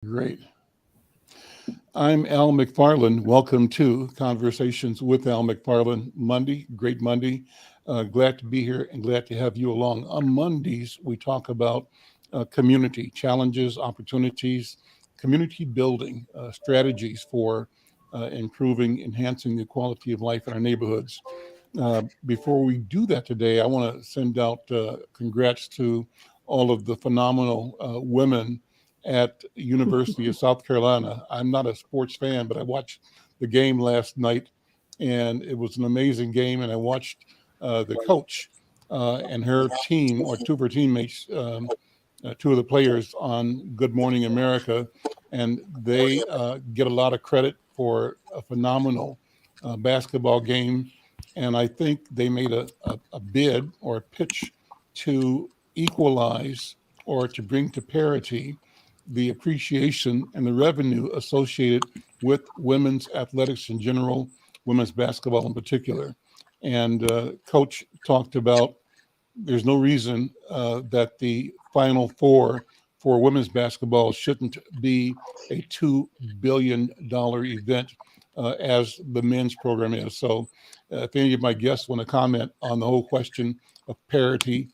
Great. I'm Al McFarlane. Welcome to Conversations with Al McFarlane. Monday, great Monday. Glad to be here and glad to have you along. On Mondays, we talk about community challenges, opportunities, community building, strategies for improving, enhancing the quality of life in our neighborhoods. Before we do that today, I want to send out congrats to all of the phenomenal women at University of South Carolina. I'm not a sports fan, but I watched the game last night, and it was an amazing game. And I watched the coach and her team, or two of her teammates, two of the players on Good Morning America, and they get a lot of credit for a phenomenal basketball game. And I think they made a bid or a pitch to equalize or to bring to parity the appreciation and the revenue associated with women's athletics in general, women's basketball in particular. And Coach talked about there's no reason that the Final Four for women's basketball shouldn't be a $2 billion event as the men's program is. So if any of my guests want to comment on the whole question of parity,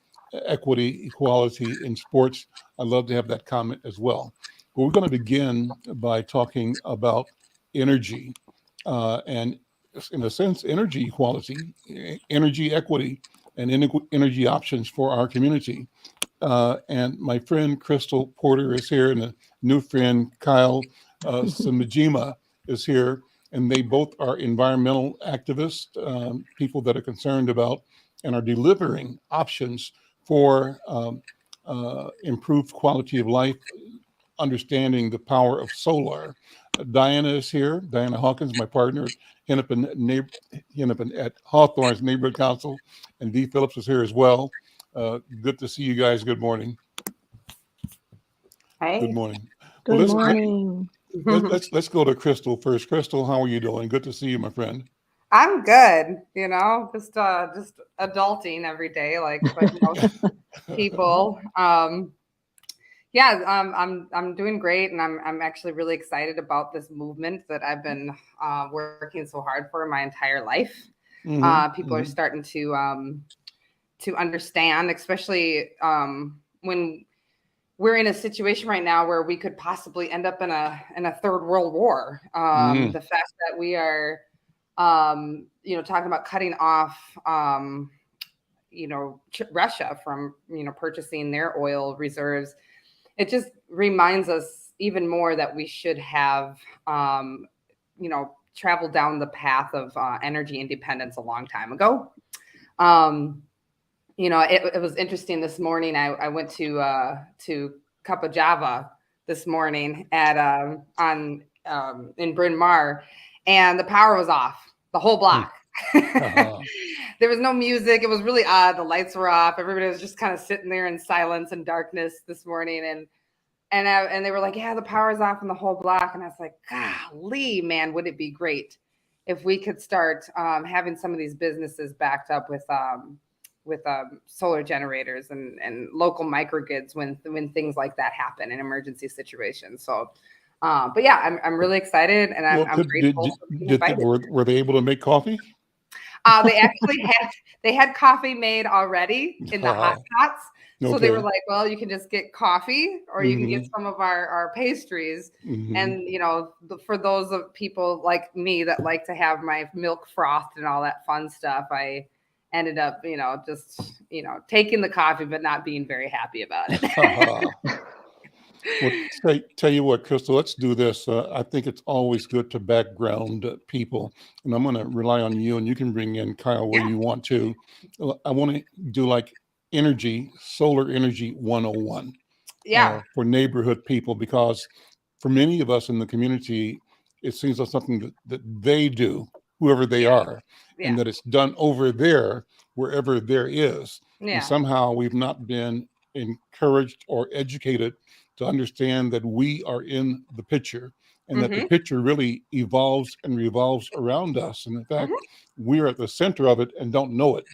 equity, equality in sports, I'd love to have that comment as well. But we're going to begin by talking about energy and, in a sense, energy equality, energy equity, and energy options for our community. And my friend Crystal Porter is here, and a new friend, Kyle Samajima, is here. And they both are environmental activists, people that are concerned about and are delivering options for improved quality of life, understanding the power of solar. Diana is here. Diana Hawkins, my partner at Hennepin at Hawthorne's Neighborhood Council, and Dee Phillips is here as well. Good to see you guys. Good morning. Hey. Good morning. Good morning. Let's go to Crystal first. Crystal, how are you doing? Good to see you, my friend. I'm good, just adulting every day, like most people. I'm doing great, and I'm actually really excited about this movement that I've been working so hard for my entire life. People are starting to understand, especially when we're in a situation right now where we could possibly end up in a third world war. The fact that we are talking about cutting off, Russia from, purchasing their oil reserves, it just reminds us even more that we should have, traveled down the path of energy independence a long time ago. It was interesting this morning. I went to Cup of Java this morning at in Bryn Mawr, and the power was off the whole block. There was no music. It was really odd. The lights were off. Everybody was just kind of sitting there in silence and darkness this morning, and they were like, "Yeah, the power's off in the whole block." And I was like, "Golly, man, would it be great if we could start having some of these businesses backed up with solar generators and local microgrids when things like that happen in emergency situations." So, but yeah, I'm really excited, and I'm grateful. Were they able to make coffee? They actually had coffee made already in the hot pots. So they were like, well, you can just get coffee, or you can get some of our pastries. And, for those of people like me that like to have my milk frothed and all that fun stuff, I ended up, taking the coffee, but not being very happy about it. Well, tell you what, Crystal, let's do this. I think it's always good to background people, and I'm going to rely on you, and you can bring in Kyle where you want to. I want to do like solar energy 101 for neighborhood people, because for many of us in the community, it seems like something that they do, whoever they are, and that it's done over there, wherever there is. And somehow we've not been encouraged or educated to understand that we are in the picture, and that the picture really evolves and revolves around us. And in fact, we're at the center of it and don't know it.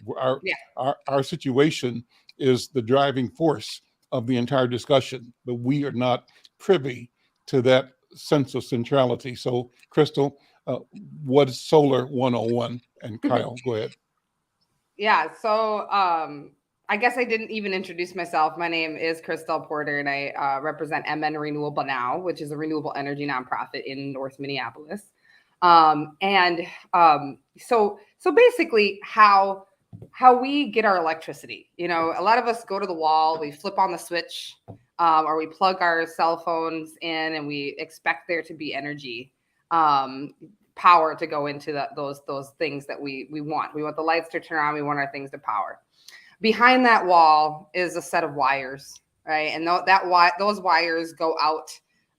Our situation is the driving force of the entire discussion, but we are not privy to that sense of centrality. So, Crystal, what is Solar 101? And Kyle, go ahead. Yeah. So I guess I didn't even introduce myself. My name is Crystal Porter, and I represent MN Renewable Now, which is a renewable energy nonprofit in North Minneapolis. So basically, how we get our electricity. You know, a lot of us go to the wall, we flip on the switch, or we plug our cell phones in, and we expect there to be energy. Power to go into those things that we want. We want the lights to turn on. We want our things to power. Behind that wall is a set of wires, right? And those wires go out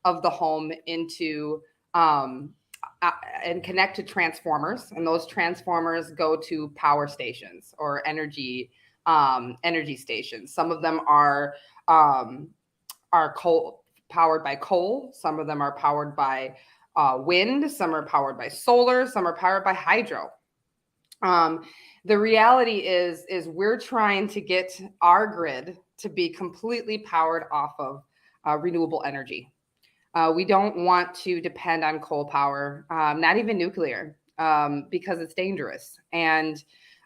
of the home into and connect to transformers, and those transformers go to power stations or energy stations. Some of them are coal powered by coal. Some of them are powered by wind, some are powered by solar, some are powered by hydro. The reality is we're trying to get our grid to be completely powered off of renewable energy. We don't want to depend on coal power, not even nuclear, because it's dangerous. And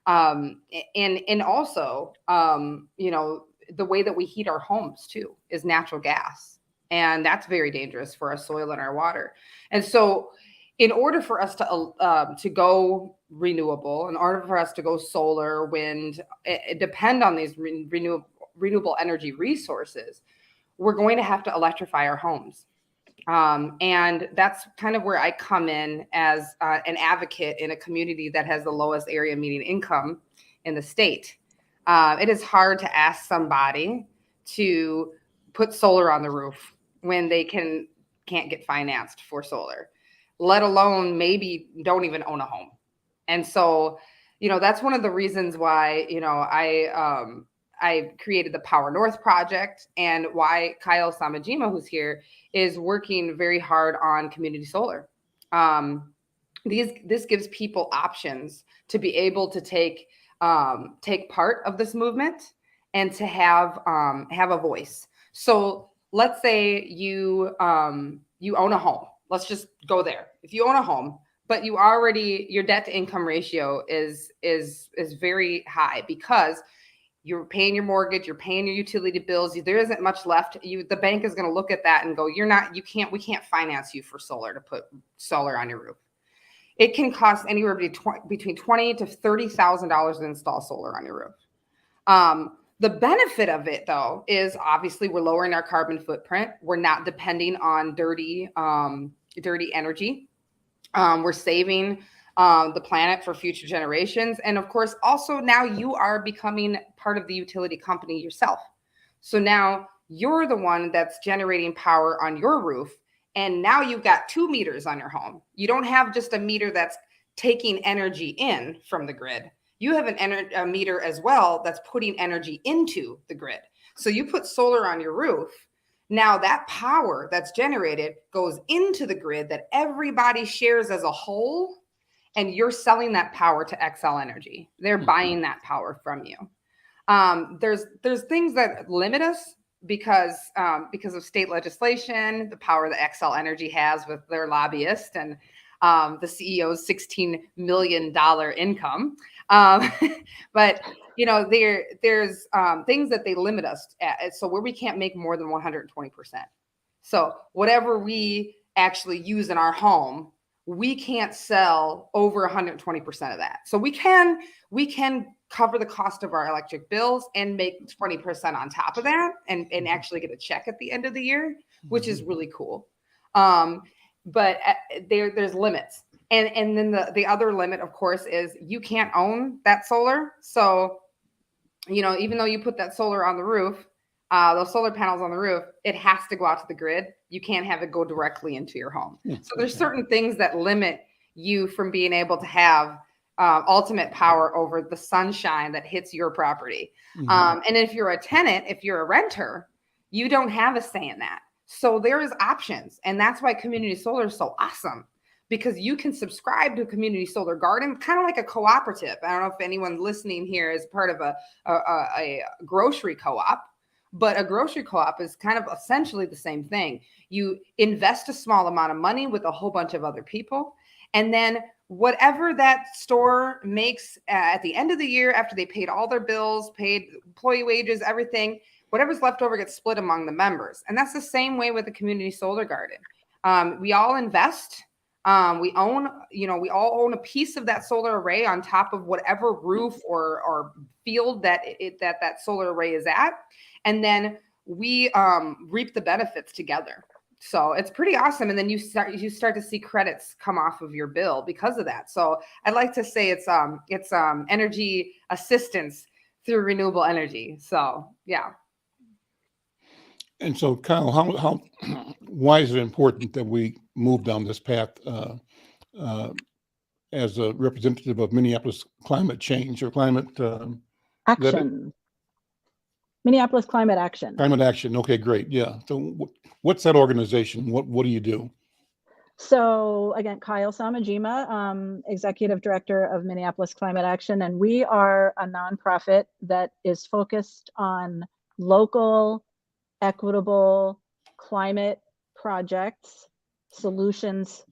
also, you know, the way that we heat our homes too is natural gas. And that's very dangerous for our soil and our water. And so in order for us to go renewable, in order for us to go solar, wind, depend on these renewable energy resources, we're going to have to electrify our homes. And that's kind of where I come in as an advocate in a community that has the lowest area median income in the state. It is hard to ask somebody to put solar on the roof when they can't get financed for solar, let alone maybe don't even own a home. And so, you know, that's one of the reasons why, you know, I created the Power North project, and why Kyle Samajima, who's here, is working very hard on community solar. This gives people options to be able to take part of this movement and to have a voice. So let's say you own a home. Let's just go there. If you own a home, but your debt to income ratio is very high because you're paying your mortgage, you're paying your utility bills. There isn't much left. The bank is going to look at that and go, we can't finance you for solar, to put solar on your roof. It can cost anywhere between $20,000 to $30,000 to install solar on your roof. The benefit of it, though, is obviously we're lowering our carbon footprint. We're not depending on dirty energy. We're saving the planet for future generations. And of course, also now you are becoming part of the utility company yourself. So now you're the one that's generating power on your roof. And now you've got 2 meters on your home. You don't have just a meter that's taking energy in from the grid. You have a meter as well that's putting energy into the grid. So you put solar on your roof. Now that power that's generated goes into the grid that everybody shares as a whole, and you're selling that power to XL Energy. They're buying that power from you. There's things that limit us because of state legislation, the power that XL Energy has with their lobbyist, and the CEO's $16 million income. But you know, there's things that they limit us at. So where we can't make more than 120%. So whatever we actually use in our home, we can't sell over 120% of that. So we can cover the cost of our electric bills and make 20% on top of that, and actually get a check at the end of the year, which is really cool. But there's limits. And then the other limit, of course, is you can't own that solar. So, you know, even though you put that solar on the roof, those solar panels on the roof, it has to go out to the grid. You can't have it go directly into your home. So there's certain things that limit you from being able to have ultimate power over the sunshine that hits your property. And if you're a tenant, if you're a renter, you don't have a say in that. So there is options. And that's why community solar is so awesome, because you can subscribe to a community solar garden, kind of like a cooperative. I don't know if anyone listening here is part of a grocery co-op, But a grocery co-op is kind of essentially the same thing. You invest a small amount of money with a whole bunch of other people, and then whatever that store makes at the end of the year, after they paid all their bills, paid employee wages, everything, whatever's left over gets split among the members. And that's the same way with the community solar garden. We all invest. We own, we all own a piece of that solar array on top of whatever roof or field that that solar array is at. And then we reap the benefits together. So it's pretty awesome. And then you start to see credits come off of your bill because of that. So I'd like to say it's energy assistance through renewable energy. So yeah. And so, Kyle, how why is it important that we move down this path as a representative of Minneapolis climate change or climate action? Minneapolis Climate Action. Climate Action. Okay, great. Yeah. So, what's that organization? What do you do? So again, Kyle Samajima, Executive Director of Minneapolis Climate Action, and we are a nonprofit that is focused on local, equitable climate projects, solutions,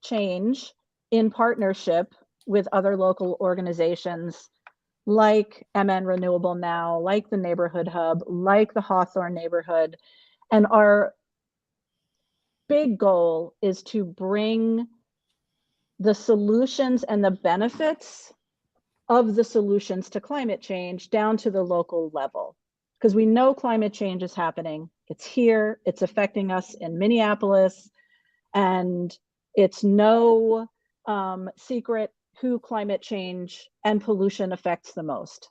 change in partnership with other local organizations like MN Renewable Now, like the Neighborhood Hub, like the Hawthorne Neighborhood. And our big goal is to bring the solutions and the benefits of the solutions to climate change down to the local level. Because we know climate change is happening. It's here, it's affecting us in Minneapolis, and it's no secret who climate change and pollution affects the most.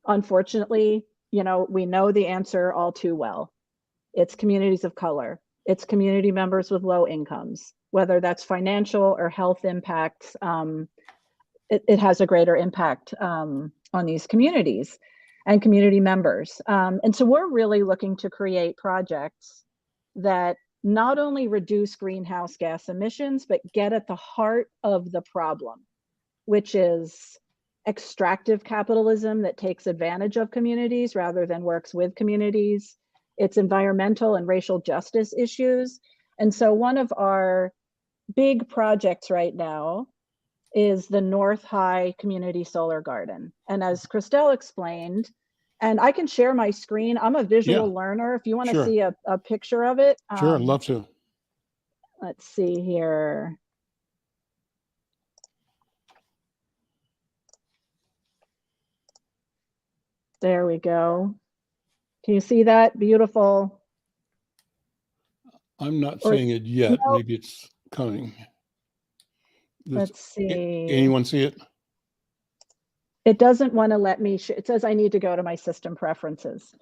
Unfortunately, we know the answer all too well. It's communities of color. It's community members with low incomes, whether that's financial or health impacts. It has a greater impact on these communities and community members. And so we're really looking to create projects that not only reduce greenhouse gas emissions, but get at the heart of the problem, which is extractive capitalism that takes advantage of communities rather than works with communities. It's environmental and racial justice issues. And so one of our big projects right now is the North High Community Solar Garden. And as Christelle explained, and I can share my screen. I'm a visual learner. If you want to see a picture of it. Sure, I'd love to. Let's see here. There we go. Can you see that? Beautiful. I'm not seeing it yet. No. Maybe it's coming. Let's see. Anyone see it? It doesn't want to let me, it says I need to go to my system preferences,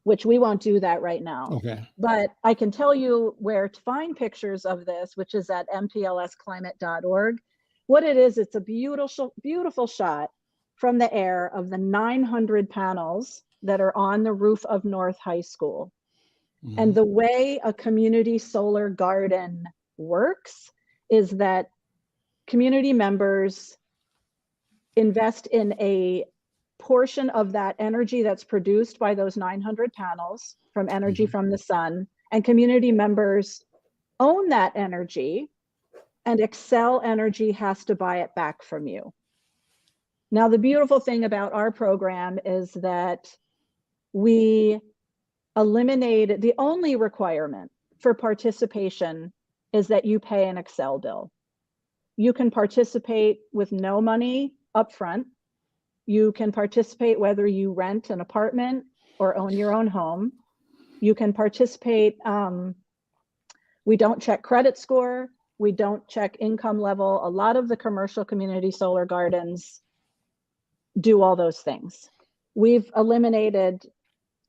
which we won't do that right now. Okay. But I can tell you where to find pictures of this, which is at mplsclimate.org. What it is, it's a beautiful, beautiful shot from the air of the 900 panels that are on the roof of North High School. Mm-hmm. And the way a community solar garden works is that community members invest in a portion of that energy that's produced by those 900 panels from energy from the sun, and community members own that energy, and Excel Energy has to buy it back from you. Now, the beautiful thing about our program is that we eliminated the only requirement for participation is that you pay an Excel bill. You can participate with no money upfront. You can participate whether you rent an apartment or own your own home. You can participate. We don't check credit score. We don't check income level. A lot of the commercial community solar gardens do all those things. We've eliminated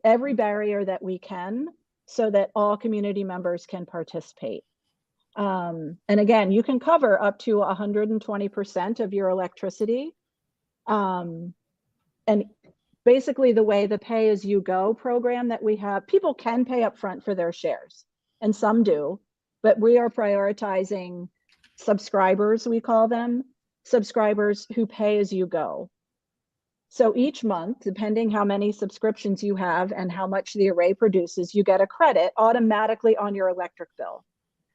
every barrier that we can so that all community members can participate. And again, you can cover up to 120% of your electricity. And basically the way the pay-as-you-go program that we have, people can pay up front for their shares, and some do, but we are prioritizing subscribers, we call them, subscribers who pay as you go. So each month, depending how many subscriptions you have and how much the array produces, you get a credit automatically on your electric bill.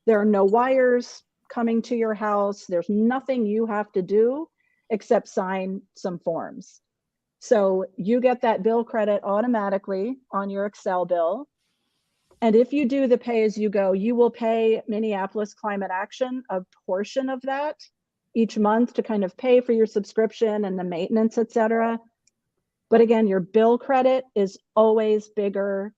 There are no wires coming to your house. There's nothing you have to do except sign some forms. So you get that bill credit automatically on your Excel bill. And if you do the pay as you go, you will pay Minneapolis Climate Action a portion of that each month to kind of pay for your subscription and the maintenance, et cetera. But again, your bill credit is always bigger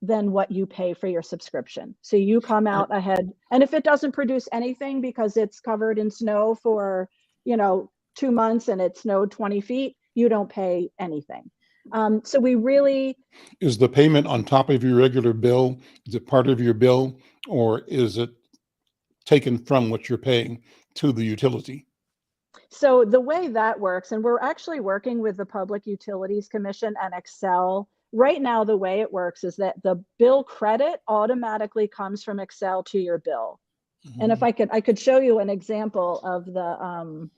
than what you pay for your subscription. So you come out ahead. And if it doesn't produce anything because it's covered in snow for, 2 months and it snowed 20 feet, you don't pay anything. So we really... Is the payment on top of your regular bill? Is it part of your bill, or is it taken from what you're paying to the utility? So the way that works, and we're actually working with the Public Utilities Commission and Excel. Right now, the way it works is that the bill credit automatically comes from Excel to your bill. Mm-hmm. And if I could show you an example of the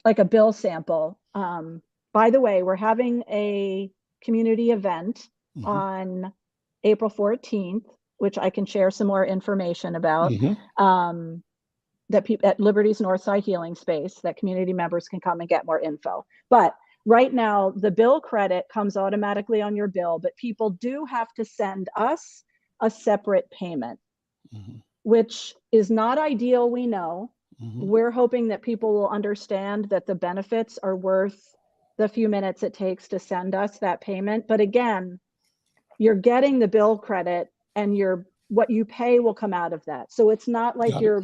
like a bill sample. By the way, we're having a community event Mm-hmm. on April 14th, which I can share some more information about. Mm-hmm. That people at Liberty's Northside Healing Space, that community members can come and get more info. But right now, the bill credit comes automatically on your bill, but people do have to send us a separate payment, Mm-hmm. which is not ideal, we know. Mm-hmm. We're hoping that people will understand that the benefits are worth the few minutes it takes to send us that payment. But again, you're getting the bill credit and what you pay will come out of that. So it's not like you're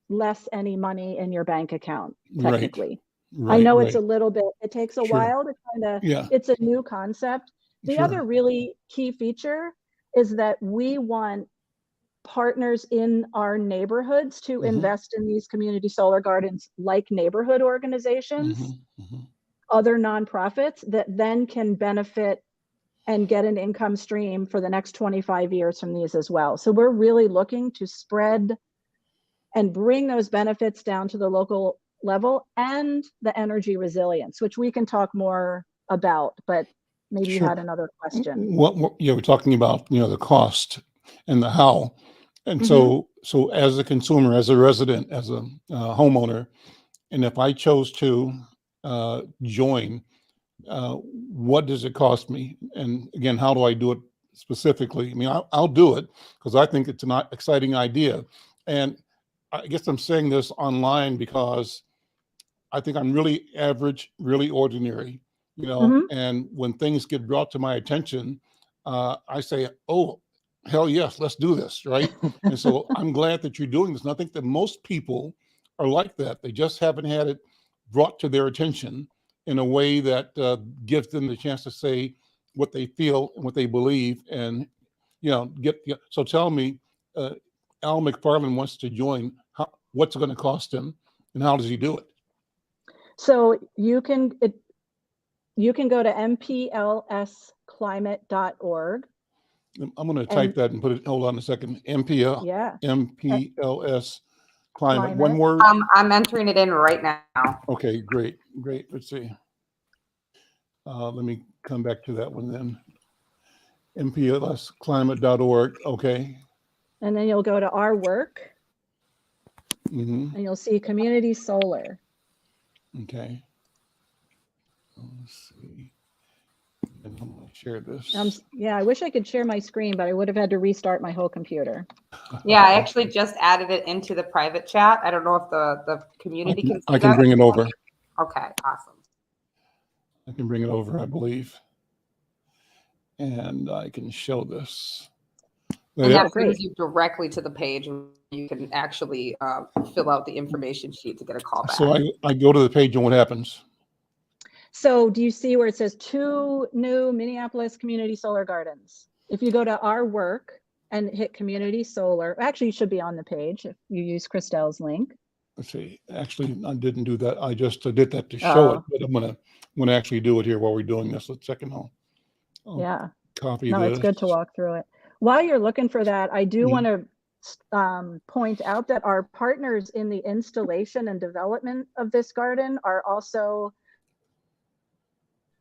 less any money in your bank account, technically. Right. I know it's a little bit, it takes a Sure. while to it's a new concept. The other really key feature is that we want partners in our neighborhoods to Mm-hmm. invest in these community solar gardens, like neighborhood organizations, Mm-hmm. Mm-hmm. other nonprofits that then can benefit and get an income stream for the next 25 years from these as well. So we're really looking to spread and bring those benefits down to the local level, and the energy resilience, which we can talk more about, but maybe Sure. you had another question. We're talking about, the cost and the how. And Mm-hmm. so as a consumer, as a resident, as a homeowner, and if I chose to join, what does it cost me? And again, how do I do it specifically? I mean, I'll do it because I think it's an exciting idea. And I guess I'm saying this online because I think I'm really average, really ordinary, Mm-hmm. and when things get brought to my attention, I say, oh, hell yes, let's do this, right? And so I'm glad that you're doing this. And I think that most people are like that. They just haven't had it brought to their attention in a way that gives them the chance to say what they feel and what they believe. And, so tell me, Al McFarlane wants to join. What's it going to cost him, and how does he do it? So you can go to mplsclimate.org. I'm going to type that and put it. Hold on a second. MPLS climate. One word. I'm entering it in right now. Okay, great. Let's see. Let me come back to that one then. mplsclimate.org. Okay. And then you'll go to our work, Mm-hmm. and you'll see community solar. Okay. Let's see. And I'm going to share this. I wish I could share my screen, but I would have had to restart my whole computer. Yeah, I actually just added it into the private chat. I don't know if the community can see I can that. bring it over. Okay, awesome. I can bring it over, I believe. And I can show this. And that brings you directly to the page where you can actually fill out the information sheet to get a call back. So I go to the page, and what happens? So do you see where it says 2 new Minneapolis community solar gardens? If you go to our work and hit community solar, actually you should be on the page if you use Christelle's link. Let's see. Actually, I didn't do that. I just did that to show it, but I'm gonna actually do it here while we're doing this. Let's check it out. Yeah. Copy No, this. it's good to walk through it. While you're looking for that, I do want to point out that our partners in the installation and development of this garden are also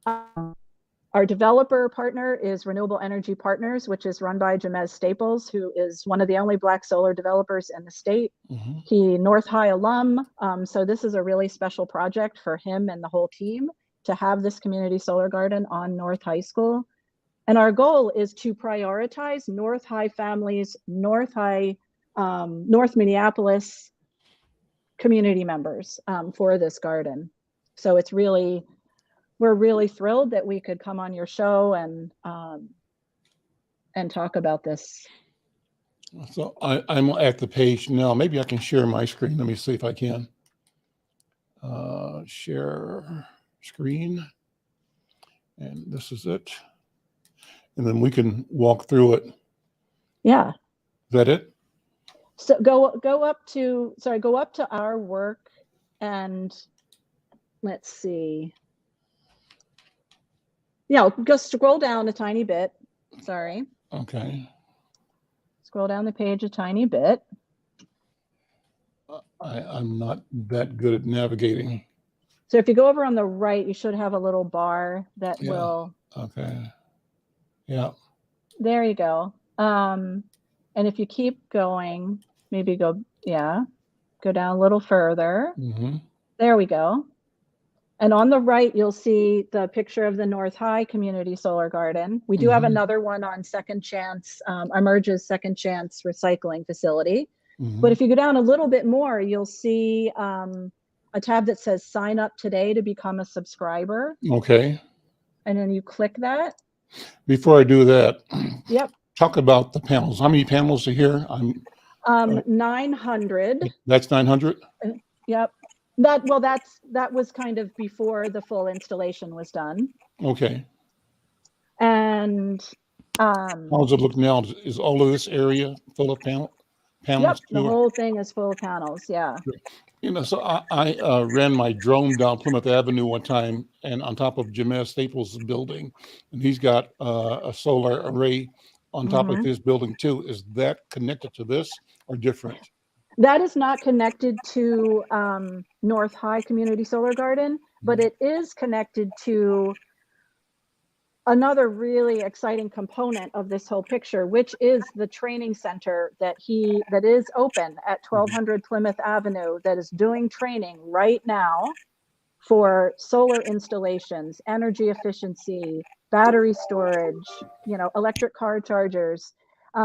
our developer partner is Renewable Energy Partners, which is run by Jamez Staples, who is one of the only Black solar developers in the state. Mhm. He North High alum, so this is a really special project for him and the whole team to have this community solar garden on North High School. And our goal is to prioritize North High families, North Minneapolis community members for this garden. So it's really, we're really thrilled that we could come on your show and talk about this. So I'm at the page now. Maybe I can share my screen. Let me see if I can. Share screen. And this is it. And then we can walk through it. Yeah. Is that it? So go up to our work and let's see. Yeah, go scroll down a tiny bit. Sorry. Okay. Scroll down the page a tiny bit. I'm not that good at navigating. So if you go over on the right, you should have a little bar that will. Okay. Yeah. There you go. And if you keep going, maybe go down a little further. Mm-hmm. There we go. And on the right, you'll see the picture of the North High Community Solar Garden. We do have another one on Second Chance, Emerge's Second Chance Recycling Facility. Mm-hmm. But if you go down a little bit more, you'll see a tab that says sign up today to become a subscriber. Okay. And then you click that. Before I do that, Yep. talk about the panels. How many panels are here? 900. That's 900? Yep. That was kind of before the full installation was done. Okay. And how does it look now? Is all of this area full of panels? Yep, the whole thing is full of panels. Yeah. You know, so I ran my drone down Plymouth Avenue one time, and on top of Jamez Staples' building, and he's got a solar array on top of his building too. Is that connected to this or different? That is not connected to North High Community Solar Garden, but it is connected to another really exciting component of this whole picture, which is the training center that is open at 1200 Plymouth Avenue, that is doing training right now for solar installations, energy efficiency, battery storage, electric car chargers.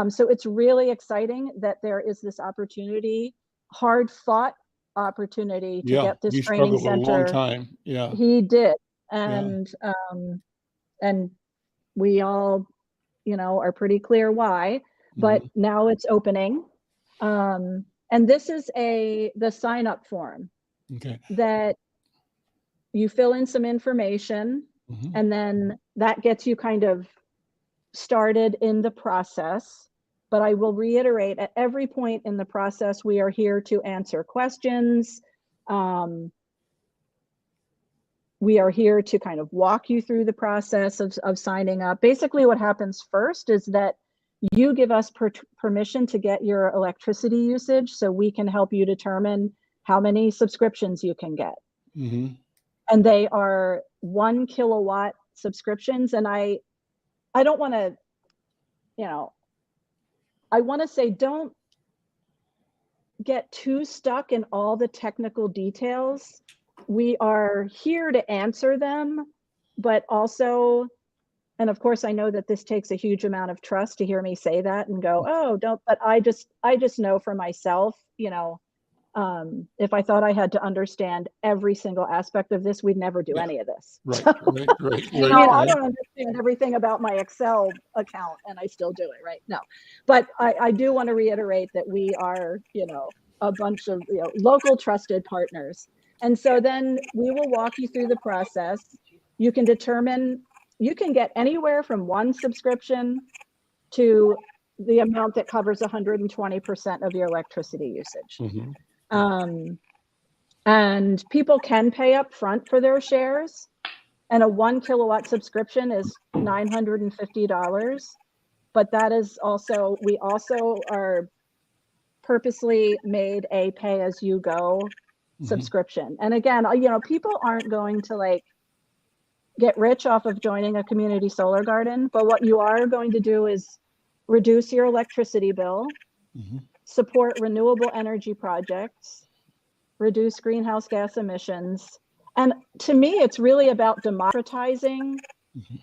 So it's really exciting that there is this opportunity, hard fought opportunity to get this training center. A long time. Yeah, he did. And we all, are pretty clear why, but now it's opening. And this is the sign up form. Okay. That you fill in some information and then that gets you kind of started in the process. But I will reiterate, at every point in the process, we are here to answer questions. We are here to kind of walk you through the process of signing up. Basically, what happens first is that you give us permission to get your electricity usage so we can help you determine how many subscriptions you can get. And they are 1 kilowatt subscriptions. And I don't want to, I want to say, don't get too stuck in all the technical details. We are here to answer them, but also, and of course, I know that this takes a huge amount of trust to hear me say that and go, oh, don't, but I just know for myself, if I thought I had to understand every single aspect of this, we'd never do any of this. Right. I don't understand everything about my Excel account and I still do it, right? No, but I do want to reiterate that we are, a bunch of local trusted partners. And so then we will walk you through the process. You can get anywhere from 1 subscription to the amount that covers 120% of your electricity usage. And people can pay up front for their shares. And a 1 kilowatt subscription is $950. But that is also, we also are purposely made a pay-as-you-go subscription. And again, people aren't going to like get rich off of joining a community solar garden, but what you are going to do is reduce your electricity bill, support renewable energy projects, reduce greenhouse gas emissions. And to me, it's really about democratizing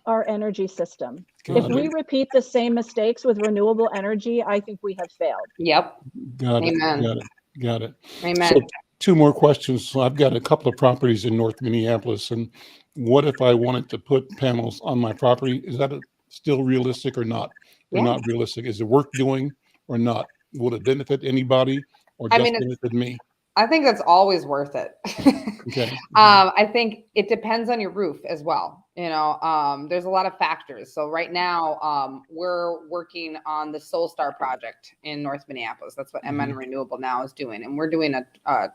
our energy system. If we repeat the same mistakes with renewable energy, I think we have failed. Yep. Got it. Amen. Got it. Amen. So 2 more questions. So I've got a couple of properties in North Minneapolis, and what if I wanted to put panels on my property? Is that still realistic or not? Or Yeah. not realistic? Is it worth doing or not? Will it benefit anybody or just benefit me? I think that's always worth it. Okay. I think it depends on your roof as well. There's a lot of factors. So right now, we're working on the Solstar project in North Minneapolis. That's what MN Renewable now is doing. And we're doing a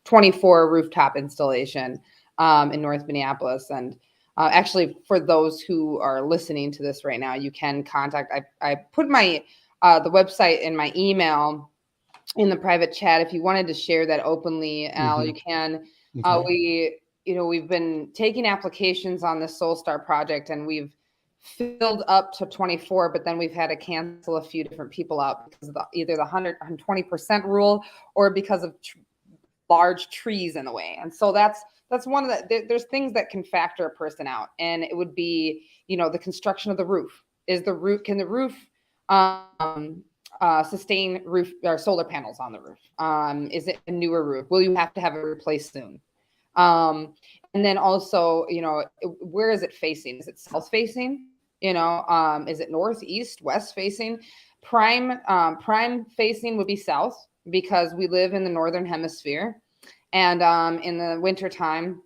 24 rooftop installation in North Minneapolis. And actually, for those who are listening to this right now, you can contact, I put the website in my email in the private chat. If you wanted to share that openly, Al, you can. Okay. We've been taking applications on the Solstar project, and we've filled up to 24, but then we've had to cancel a few different people out because of either the 120% rule or because of large trees in the way. And so that's one of there's things that can factor a person out, and it would be, the construction of the roof. Can the roof sustain roof or solar panels on the roof? Is it a newer roof? Will you have to have it replaced soon? And then also, where is it facing? Is it south facing? Is it north, east, west facing? Prime facing would be south because we live in the northern hemisphere, and in the winter time,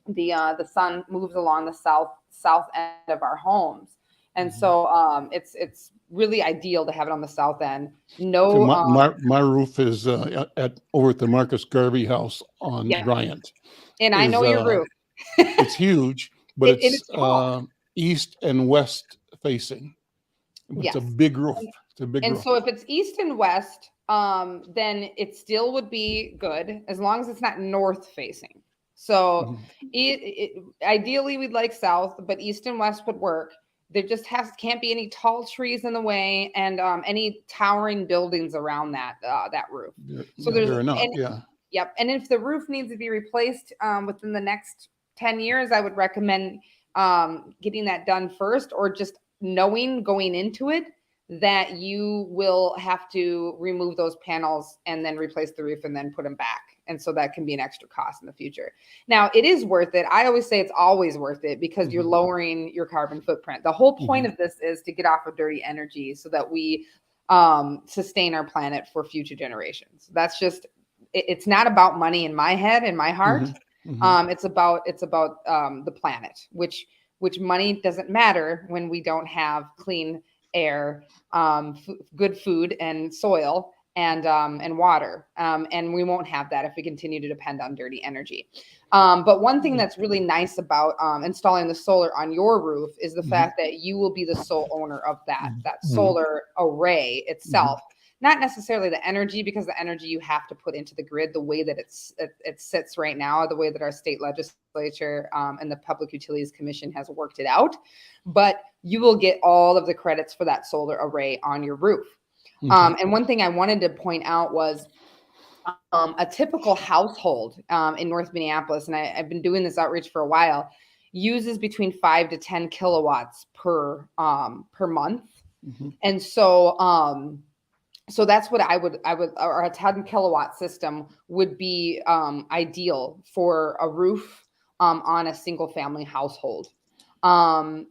the sun moves along the south end of our homes. And so it's really ideal to have it on the south end. So my roof is over at the Marcus Garvey house on Bryant. And I know your roof. It's huge, but it's tall. East and west facing. It's a big roof. So if it's east and west, then it still would be good as long as it's not north facing. So ideally we'd like south, but east and west would work. There just can't be any tall trees in the way, and any towering buildings around that roof. Yep. And if the roof needs to be replaced within the next 10 years, I would recommend getting that done first, or just knowing going into it that you will have to remove those panels and then replace the roof and then put them back. And so that can be an extra cost in the future. Now, it is worth it. I always say it's always worth it because you're lowering your carbon footprint. The whole point of this is to get off of dirty energy so that we sustain our planet for future generations. That's just, it's not about money in my head, in my heart. It's about the planet, which money doesn't matter when we don't have clean air, good food and soil, and water. And we won't have that if we continue to depend on dirty energy. But one thing that's really nice about installing the solar on your roof is the fact that you will be the sole owner of that solar array itself. Not necessarily the energy, because the energy you have to put into the grid the way that it sits right now, the way that our state legislature and the Public Utilities Commission has worked it out. But you will get all of the credits for that solar array on your roof. And one thing I wanted to point out was a typical household in North Minneapolis, and I've been doing this outreach for a while, uses between 5 to 10 kilowatts per month. And so so that's what I would, or a 10 kilowatt system would be ideal for a roof on a single family household. And,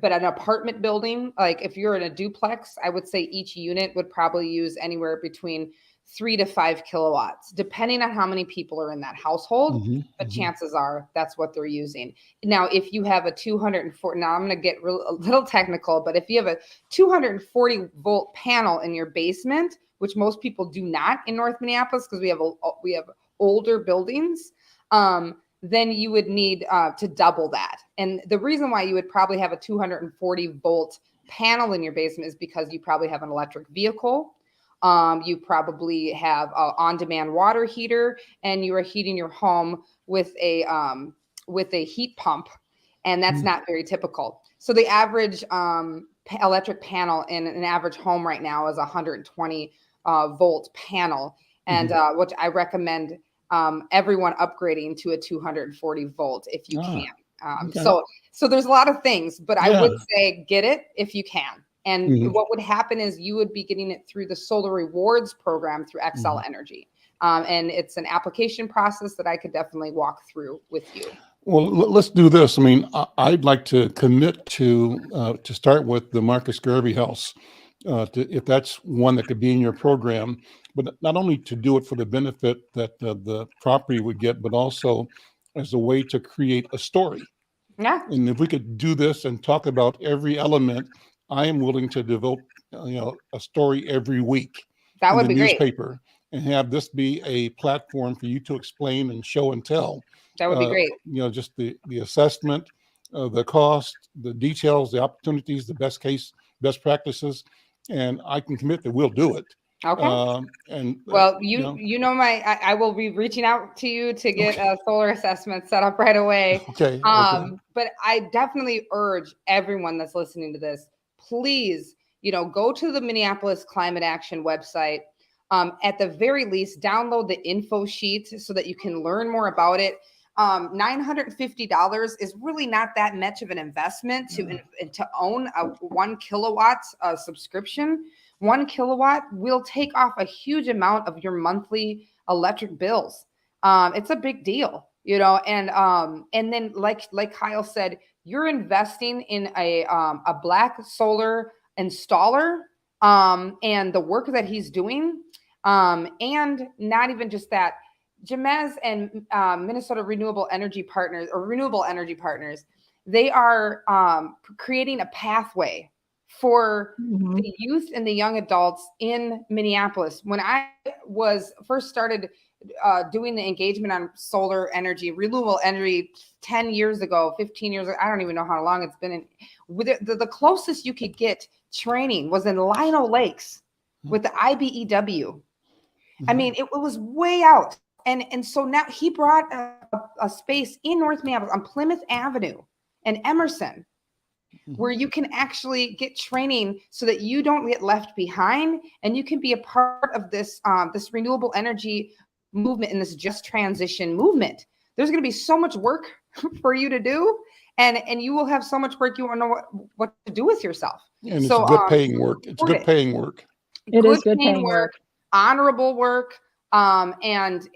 but an apartment building, like if you're in a duplex, I would say each unit would probably use anywhere between 3 to 5 kilowatts, depending on how many people are in that household. But chances are that's what they're using. Now, if you have a 240, now I'm going to get a little technical, but if you have a 240 volt panel in your basement, which most people do not in North Minneapolis because we have older buildings, then you would need to double that. And the reason why you would probably have a 240 volt panel in your basement is because you probably have an electric vehicle. You probably have an on-demand water heater, and you are heating your home with a heat pump, and that's not very typical. So the average electric panel in an average home right now is a 120 volt panel, and which I recommend everyone upgrading to a 240 volt if you can. Okay. So there's a lot of things, but I Yeah. would say get it if you can. And what would happen is you would be getting it through the Solar Rewards program through Xcel Energy. And it's an application process that I could definitely walk through with you. Well, let's do this. I mean, I'd like to commit to start with the Marcus Garvey House, if that's one that could be in your program, but not only to do it for the benefit that the property would get, but also as a way to create a story. Yeah, And if we could do this and talk about every element, I am willing to devote, a story every week that in would the be great. newspaper, and have this be a platform for you to explain and show and tell. That would be great. Just the assessment, the cost, the details, the opportunities, the best practices, and I can commit that we'll do it. Okay. And Well, I will be reaching out to you to get a solar assessment set up right away. Okay. But I definitely urge everyone that's listening to this, please, go to the Minneapolis Climate Action website. At the very least, download the info sheet so that you can learn more about it. $950 is really not that much of an investment to own a 1 kilowatt subscription. 1 kilowatt will take off a huge amount of your monthly electric bills. It's a big deal, and then like Kyle said, you're investing in a Black solar installer, and the work that he's doing, and not even just that. Jamez and Minnesota Renewable Energy Partners, they are creating a pathway for the youth and the young adults in Minneapolis. When I was first started doing the engagement on solar energy, renewable energy 10 years ago, 15 years ago, I don't even know how long it's been. The closest you could get training was in Lino Lakes with the IBEW. I mean, it was way out. And so now he brought a space in North Minneapolis on Plymouth Avenue and Emerson, where you can actually get training so that you don't get left behind, and you can be a part of this this renewable energy movement and this just transition movement. There's going to be so much work for you to do, and you will have so much work you won't know what to do with yourself. And it's good paying work. It's good paying work. It is good paying work, honorable work, and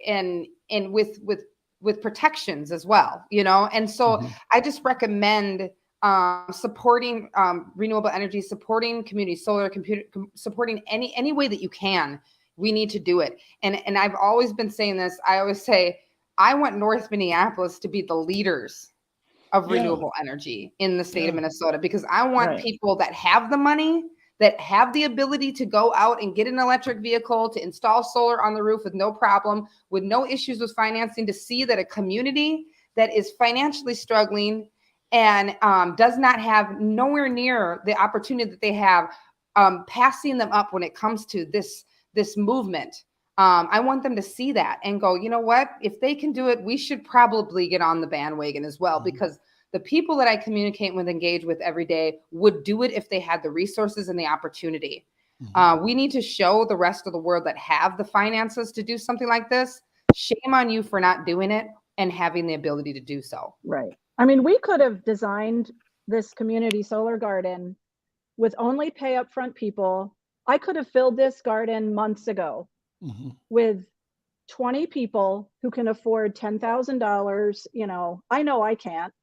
with protections as well, And so I just recommend supporting renewable energy, supporting community solar, supporting any way that you can. We need to do it. And I've always been saying this. I always say, I want North Minneapolis to be the leaders of renewable energy in the state of Minnesota, because I want people that have the money, that have the ability to go out and get an electric vehicle, to install solar on the roof with no problem, with no issues with financing, to see that a community that is financially struggling and does not have nowhere near the opportunity that they have, passing them up when it comes to this movement. I want them to see that and go, you know what? If they can do it, we should probably get on the bandwagon as well, because the people that I communicate with, engage with every day, would do it if they had the resources and the opportunity. We need to show the rest of the world that have the finances to do something like this. Shame on you for not doing it and having the ability to do so. Right. I mean, we could have designed this community solar garden with only pay upfront people. I could have filled this garden months ago with 20 people who can afford $10,000. I know I can't.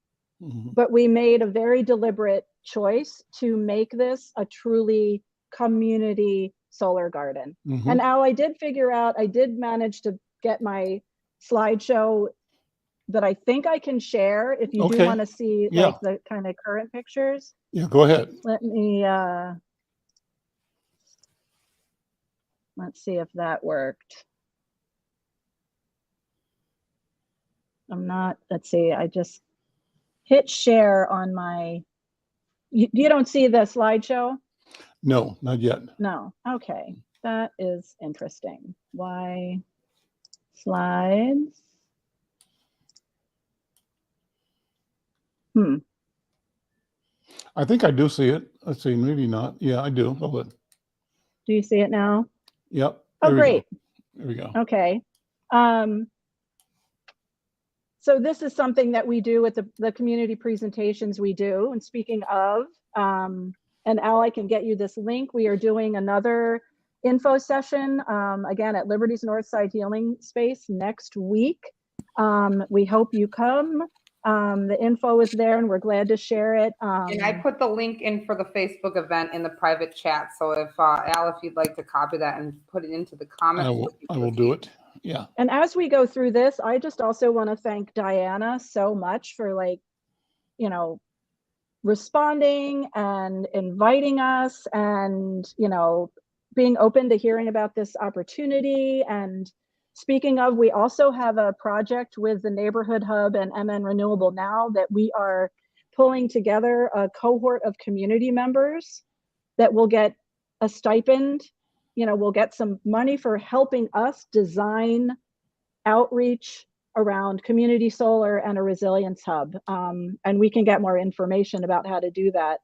But we made a very deliberate choice to make this a truly community solar garden. And now I did manage to get my slideshow that I think I can share if you do want to see like the kind of current pictures. Yeah, go ahead. Let me let's see if that worked. Let's see, I just hit share on my You don't see the slideshow? No, not yet. No. Okay. That is interesting. Why slides? I think I do see it. Let's see, maybe not. Yeah, I do. Hold it. Do you see it now? Yep. Oh, There we great. go. There we go. Okay. So this is something that we do with the community presentations we do. And speaking of, and Al, I can get you this link. We are doing another info session, again, at Liberty's Northside Healing Space next week. We hope you come. The info is there and we're glad to share it. And I put the link in for the Facebook event in the private chat. So if Al, if you'd like to copy that and put it into the comments. I will do it. Yeah. And as we go through this, I just also want to thank Diana so much for, like, you know, responding and inviting us and, you know, being open to hearing about this opportunity. And speaking of, we also have a project with the Neighborhood Hub and MN Renewable Now that we are pulling together a cohort of community members that will get a stipend. You know, we'll get some money for helping us design outreach around community solar and a resilience hub. And we can get more information about how to do that.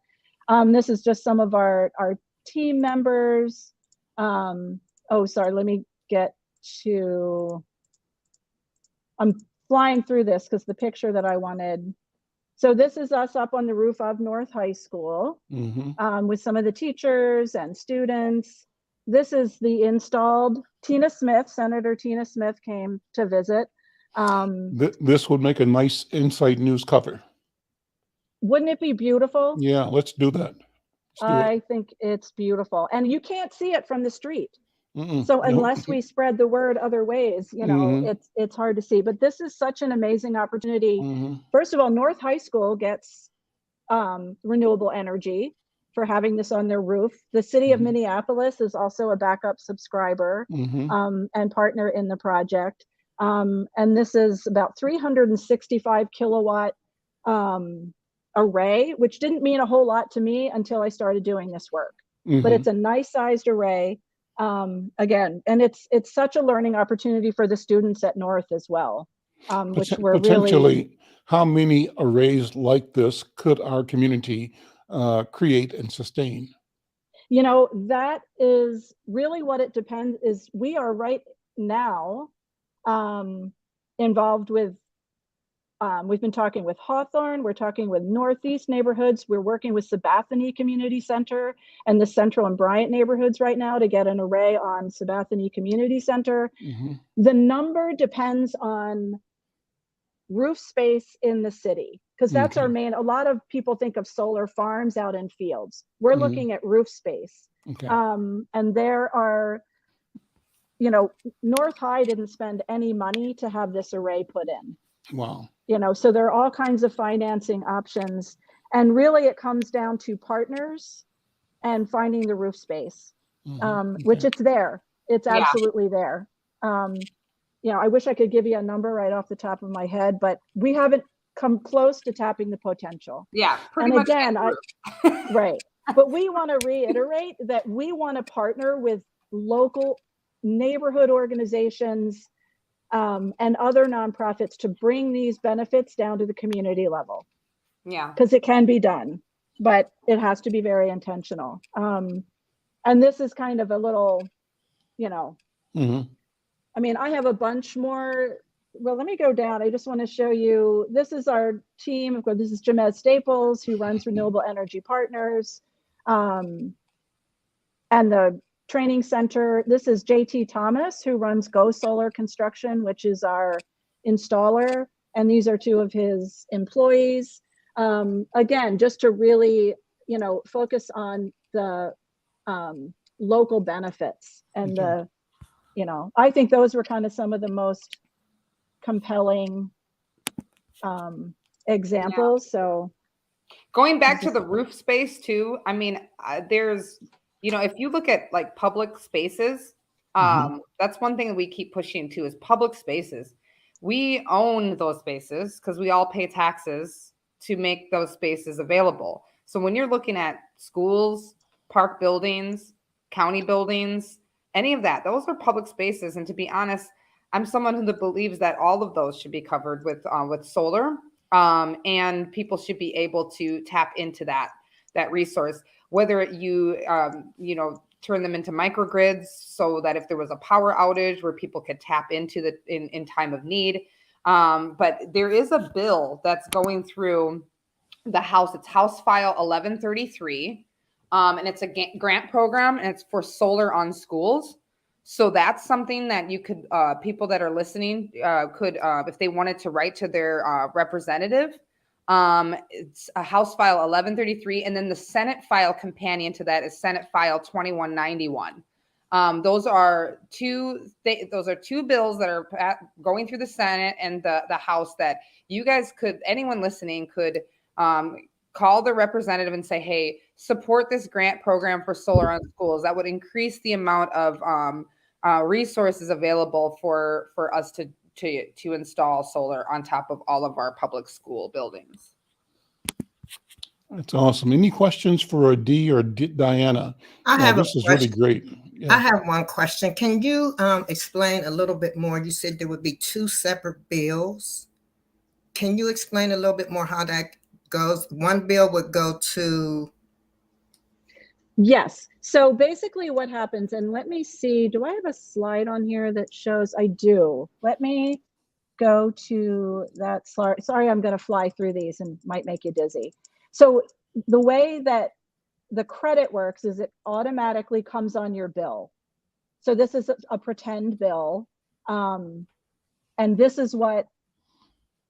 This is just some of our team members. Oh, sorry, let me get to, I'm flying through this because the picture that I wanted. So this is us up on the roof of North High School with some of the teachers and students. This is the installed Tina Smith. Senator Tina Smith came to visit. This would make a nice Inside News cover. Wouldn't it be beautiful? Yeah, let's do that. I think it's beautiful. And you can't see it from the street. So unless we spread the word other ways, you know, it's hard to see. But this is such an amazing opportunity. First of all, North High School gets renewable energy for having this on their roof. The city of Minneapolis is also a backup subscriber and partner in the project. And this is about 365 kilowatt array, which didn't mean a whole lot to me until I started doing this work. But it's a nice sized array. Again, and it's such a learning opportunity for the students at North as well, which we're potentially really. How many arrays like this could our community create and sustain? You know, that is really what it depends. Is we are right now involved with. We've been talking with Hawthorne, we're talking with Northeast neighborhoods, we're working with Sabathani Community Center and the Central and Bryant neighborhoods right now to get an array on Sabathani Community Center. The number depends on roof space in the city, because that's our main, a lot of people think of solar farms out in fields. We're looking at roof space. And there are, you know, North High didn't spend any money to have this array put in. Wow. You know, so there are all kinds of financing options. And really it comes down to partners and finding the roof space, which it's there. It's absolutely there. You know, I wish I could give you a number right off the top of my head, but we haven't come close to tapping the potential. Yeah, pretty and much. Again, right. But we want to reiterate that we want to partner with local neighborhood organizations and other nonprofits to bring these benefits down to the community level. Yeah. Because it can be done, but it has to be very intentional. And this is kind of a little, you know, I mean, I have a bunch more. Well, let me go down. I just want to show you, this is our team. Of course, this is Jamez Staples, who runs Renewable Energy Partners and the training center. This is JT Thomas, who runs Go Solar Construction, which is our installer. And these are two of his employees. Again, just to really, you know, focus on the local benefits and the, you know, I think those were kind of some of the most compelling examples. So going back to the roof space too, I mean, there's, you know, if you look at like public spaces, that's one thing that we keep pushing too, is public spaces. We own those spaces because we all pay taxes to make those spaces available. So when you're looking at schools, park buildings, county buildings, any of that, those are public spaces. And to be honest, I'm someone who believes that all of those should be covered with solar, and people should be able to tap into that resource. Whether you turn them into microgrids, so that if there was a power outage, where people could tap into in time of need. But there is a bill that's going through the House. It's House File 1133, and it's a grant program, and it's for solar on schools. So that's something that you could, people that are listening could, if they wanted to write to their representative. It's a House File 1133, and then the Senate file companion to that is Senate File 2191. Those are two bills that are going through the Senate and the House that you guys could, anyone listening could call the representative and say, hey, support this grant program for solar on schools. That would increase the amount of resources available for us to install solar on top of all of our public school buildings. That's awesome. Any questions for Dee or Diana? This is really great. Yeah. I have one question. Can you explain a little bit more? You said there would be two separate bills. Can you explain a little bit more how that goes? One bill would go to... Yes. So basically what happens, and let me see, do I have a slide on here that shows? I do. Let me go to that slide. Sorry, I'm going to fly through these and might make you dizzy. So the way that the credit works is it automatically comes on your bill. So this is a pretend bill. And this is what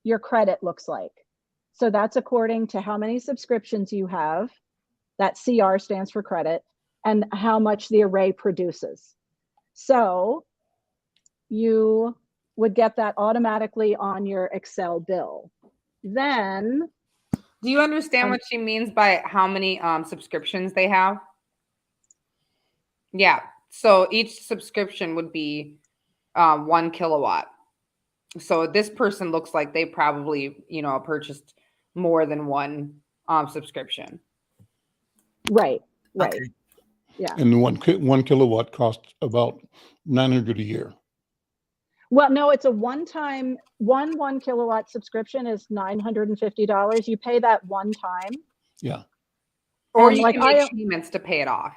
your credit looks like. So that's according to how many subscriptions you have. That CR stands for credit, and how much the array produces. So you would get that automatically on your Excel bill. Then, do you understand what she means by how many subscriptions they have? Yeah. So each subscription would be 1 kilowatt. So this person looks like they probably, purchased more than one subscription. Right. Okay. Yeah. And one kilowatt costs about $900 a year. Well, no, it's a one-time, one kilowatt subscription is $950. You pay that one time. Yeah. Or and you can make payments to pay it off.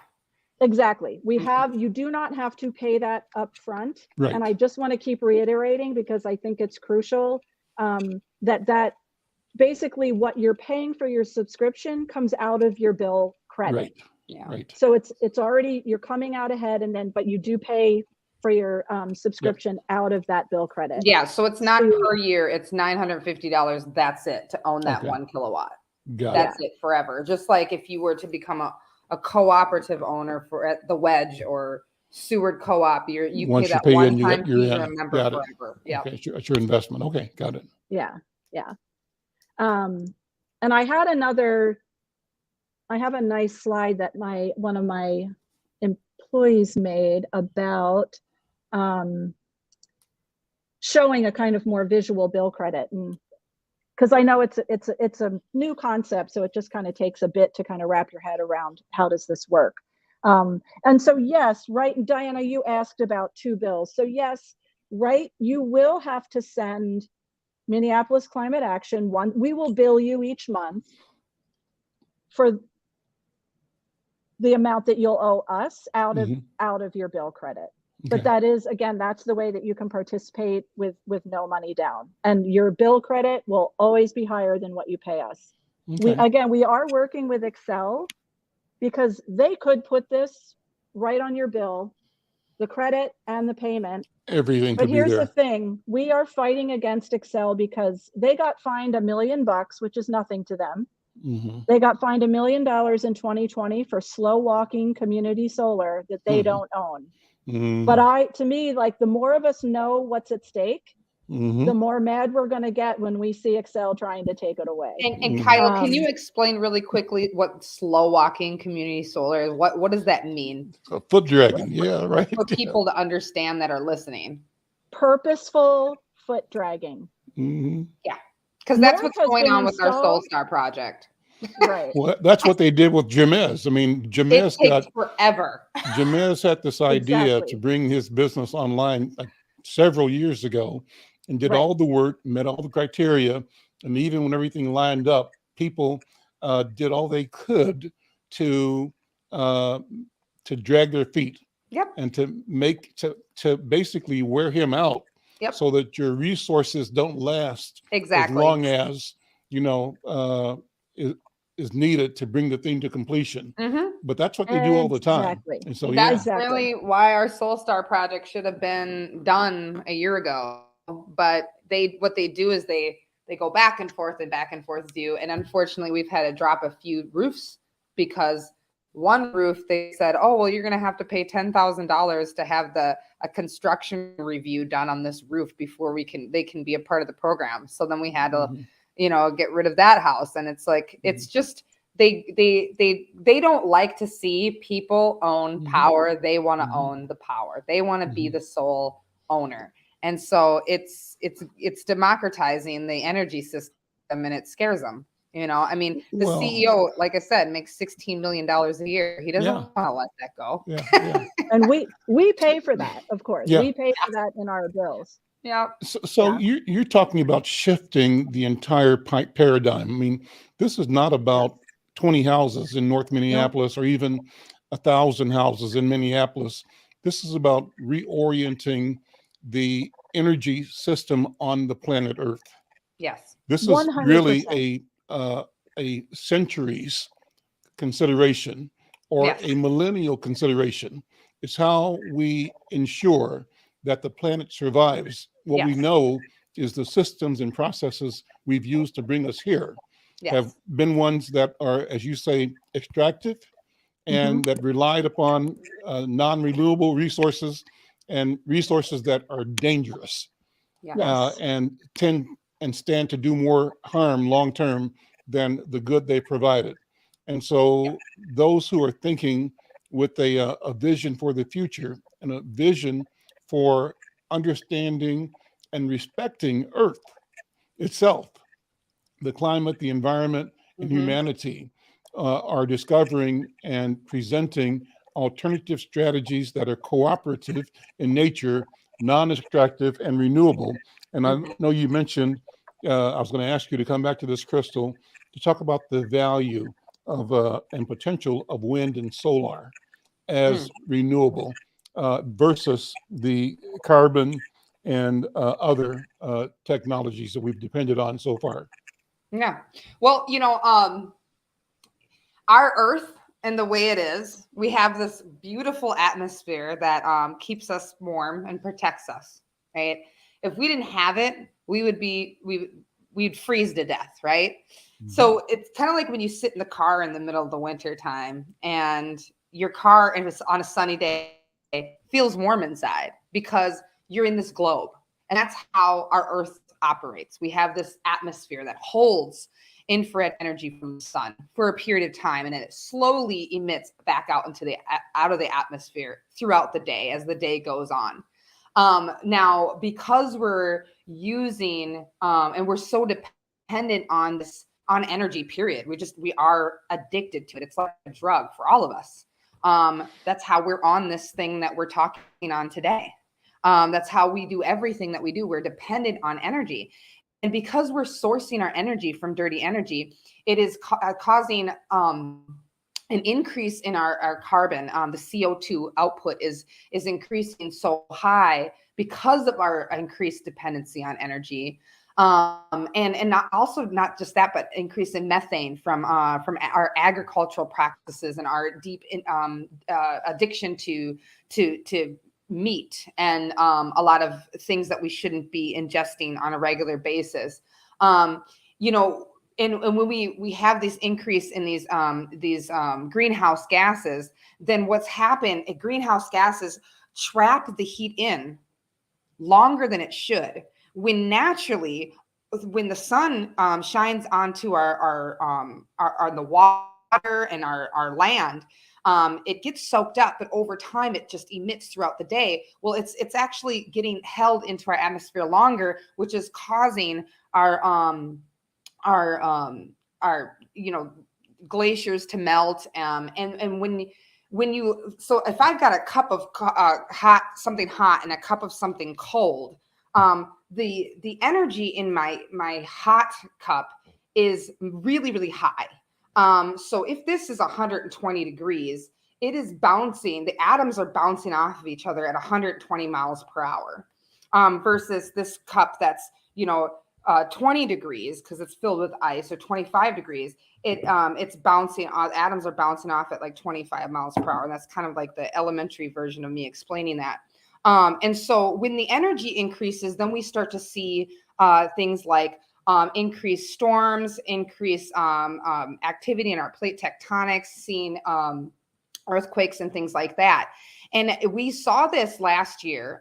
Exactly. You do not have to pay that up front. Right. And I just want to keep reiterating, because I think it's crucial, that basically what you're paying for your subscription comes out of your bill credit. Right. Yeah. Right. So it's already, you're coming out ahead, but you do pay for your subscription out of that bill credit. Yeah. So it's not per year. It's $950. That's it to own that 1 kilowatt. That's it forever. Just like if you were to become a cooperative owner for the Wedge or Seward Co-op, you pay that one time fee, you remember forever. Yeah. Okay. It's your investment. Okay. Got it. Yeah. Yeah. And I have a nice slide that one of my employees made about showing a kind of more visual bill credit, and because I know it's a new concept, so it just kind of takes a bit to kind of wrap your head around how does this work. And so yes, right, Diana, you asked about two bills. So yes, right, you will have to send Minneapolis Climate Action one. We will bill you each month for the amount that you'll owe us out of your bill credit. Okay. But that is, again, that's the way that you can participate with no money down, and your bill credit will always be higher than what you pay us. Okay. We are working with Excel, because they could put this right on your bill, the credit and the payment. Everything But could be here's there. the thing, we are fighting against Excel because they got fined $1 million, which is nothing to them. Mm-hmm. They got fined $1 million in 2020 for slow walking community solar that they don't own. Mm-hmm. But to me, like, the more of us know what's at stake, Mm-hmm. the more mad we're going to get when we see Excel trying to take it away. And Kyle, can you explain really quickly what slow walking community solar is? What does that mean? A foot dragging. Yeah, right. For people to understand that are listening. Purposeful foot dragging. Mm-hmm. Yeah. Because that's North what's has going been on with our installed. SolStar project. Right. Well, that's what they did with Jamez. I mean, It Jamez takes forever. had this idea to Exactly. bring his business online like several years ago, and did Right. all the work, met all the criteria, and even when everything lined up, people did all they could to uh, drag their feet Yep. and to basically wear him out, Yep. so that your resources don't last as Exactly. long as is needed to bring the thing to completion. Mm-hmm. But that's what they do all the time. Exactly. And so, That's Exactly. really why our Soul Star project should have been done a year ago. But what they do is they go back and forth with you. And unfortunately, we've had to drop a few roofs because one roof they said, oh, well, you're going to have to pay $10,000 to have a construction review done on this roof before they can be a part of the program. So then we had to, get rid of that house. And it's like, it's just, they don't like to see people own power. They want to own the power. They want to be the sole owner. And so it's democratizing the energy system, and it scares them. I mean, the CEO, like I said, makes $16 million a year. He doesn't want to let that go. Yeah. And we pay for that, of course. Yeah. We pay for that in our bills. Yeah. So you're talking about shifting the entire paradigm. I mean, this is not about 20 houses in North Minneapolis or even 1,000 houses in Minneapolis. This is about reorienting the energy system on the planet Earth. Yes. This is 100%. really a centuries consideration or a millennial consideration. It's how we ensure that the planet survives. What we know is the systems and processes we've used to bring us here have been ones that are, as you say, extractive and that relied upon non-renewable resources and resources that are dangerous and stand to do more harm long-term than the good they provided. And so those who are thinking with a vision for the future and a vision for understanding and respecting Earth itself, the climate, the environment, and humanity are discovering and presenting alternative strategies that are cooperative in nature, non-extractive, and renewable. And I know you mentioned, I was going to ask you to come back to this, Crystal, to talk about the value of and potential of wind and solar as renewable versus the carbon and other technologies that we've depended on so far. Yeah. Well, our Earth and the way it is, we have this beautiful atmosphere that keeps us warm and protects us, right? If we didn't have it, we'd freeze to death, right? So it's kind of like when you sit in the car in the middle of the winter time and your car, and it's on a sunny day, feels warm inside because you're in this globe. And that's how our Earth operates. We have this atmosphere that holds infrared energy from the sun for a period of time, and then it slowly emits back out of the atmosphere throughout the day as the day goes on. Now, because we're using and we're so dependent on energy, period, we are addicted to it. It's like a drug for all of us. That's how we're on this thing that we're talking on today. That's how we do everything that we do. We're dependent on energy. And because we're sourcing our energy from dirty energy, it is causing an increase in our carbon. The CO2 output is increasing so high because of our increased dependency on energy. And not just that, but increase in methane from our agricultural practices and our deep addiction to meat and a lot of things that we shouldn't be ingesting on a regular basis. And when we have this increase in these greenhouse gases, then what's happened? Greenhouse gases trap the heat in longer than it should. When naturally, when the sun shines onto our the water and our land, it gets soaked up, but over time it just emits throughout the day. Well, it's actually getting held into our atmosphere longer, which is causing our glaciers to melt. And when you, so if I've got a cup of something hot and a cup of something cold, the energy in my hot cup is really, really high. So if this is 120 degrees, it is bouncing, the atoms are bouncing off of each other at 120 miles per hour, versus this cup that's, 20 degrees because it's filled with ice, or 25 degrees. It's bouncing, atoms are bouncing off at like 25 miles per hour. And that's kind of like the elementary version of me explaining that. And so when the energy increases, then we start to see things like increased storms, increased activity in our plate tectonics, seeing earthquakes and things like that. And we saw this last year